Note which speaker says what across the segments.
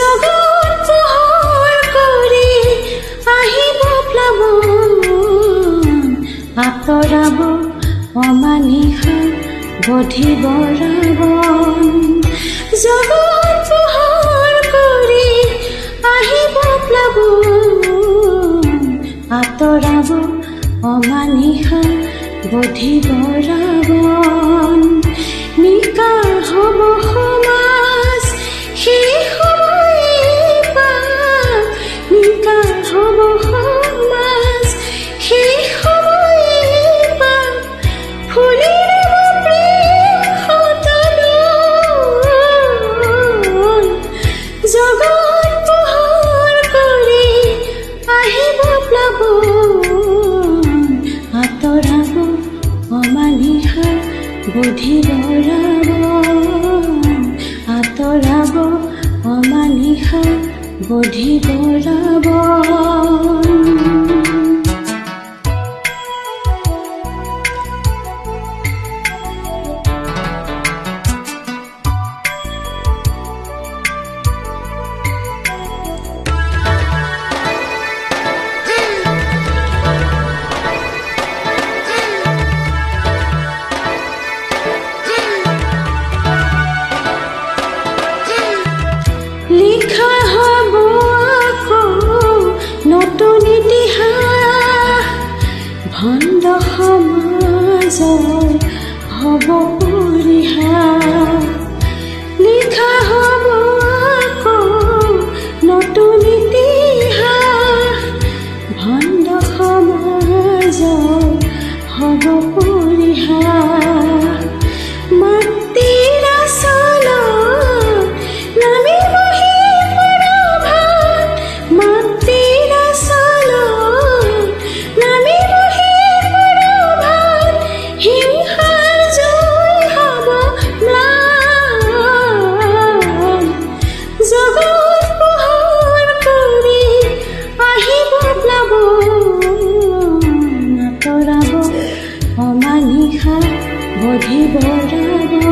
Speaker 1: জগত পোহৰ কৰি আহিব প্লাৱন, আঁতৰাব অমানিশা বধিব ৰাৱণ। জগত পোহৰ কৰি আহিব প্লাৱন, আঁতৰাব অমানিশা বধিব ৰাৱণ। নিকা হ'ব সমাজ সেই সময়ে পাৰ, নিকা হ'ব সমাজ সেই সময়ে পাৰ। ফুলিব প্ৰেম সতলৈ, জগত পোহৰ কৰি আহিব প্লাৱন, আঁতৰাব অমানিশা বধিব ৰাৱণ, আঁতৰাব অমানিশা বধিব ৰাৱণ। লিখা হ'ব আকৌ নতুন ইতিহাস, ভণ্ড সমাজৰ হ'ব পৰিহাস। লিখা হ'ব আকৌ নতুন ইতিহাস, ভণ্ড সমাজৰ হ'ব পৰিহাস। মাটিৰ আচলত নামিব অমানিশা বধিব ৰাৱণ।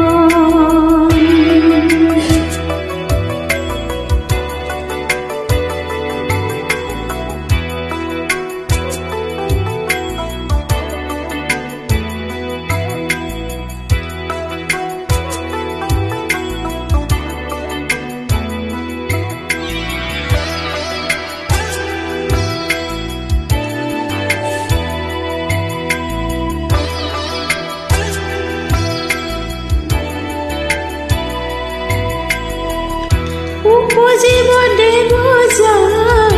Speaker 1: উপজিব দেৱ যাৰ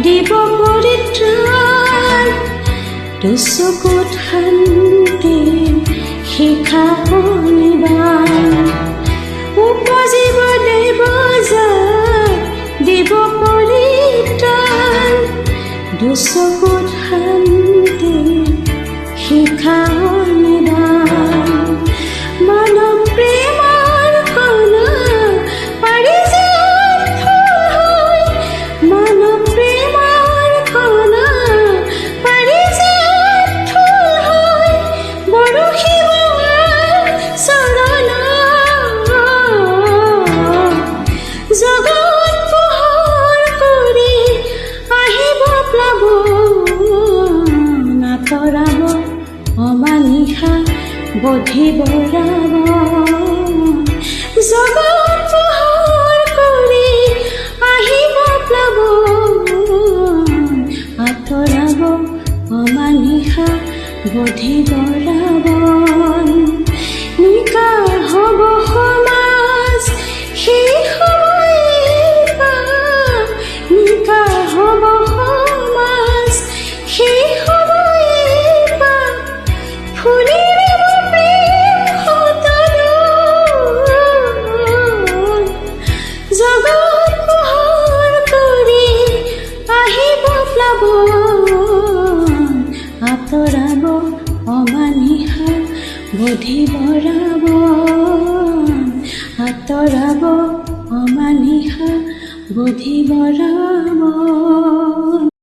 Speaker 1: দিব পৰিত্ৰাণ, দুচকুত শান্তিৰ শিখা শনিবাৰ। উপজিব দেৱ যাৰ দিব পৰিত্ৰাণ, দুচকুত শান্তিৰ শিখা শনিবাৰ। মানৱ প্ৰেমৰ কণা পাৰি আঁতৰাব অমানিশা বধিব ৰাৱণ। জগত পোহৰ কৰি আহিব প্লাৱন, আঁতৰাব অমানিশা বধিব ৰাৱণ। নিকা হ'ব সমাজ সেই সময়ে পাৰ, নিকা হ'ব সমাজ সেই সময়ে পাৰ। ফুলিব প্ৰেম সতলৈ, জগত পোহৰ কৰি আহিব প্লাৱন, আঁতৰাব অমানিশা বধিব ৰাৱণ, আঁতৰাব অমানিশা বধিব ৰাৱণ।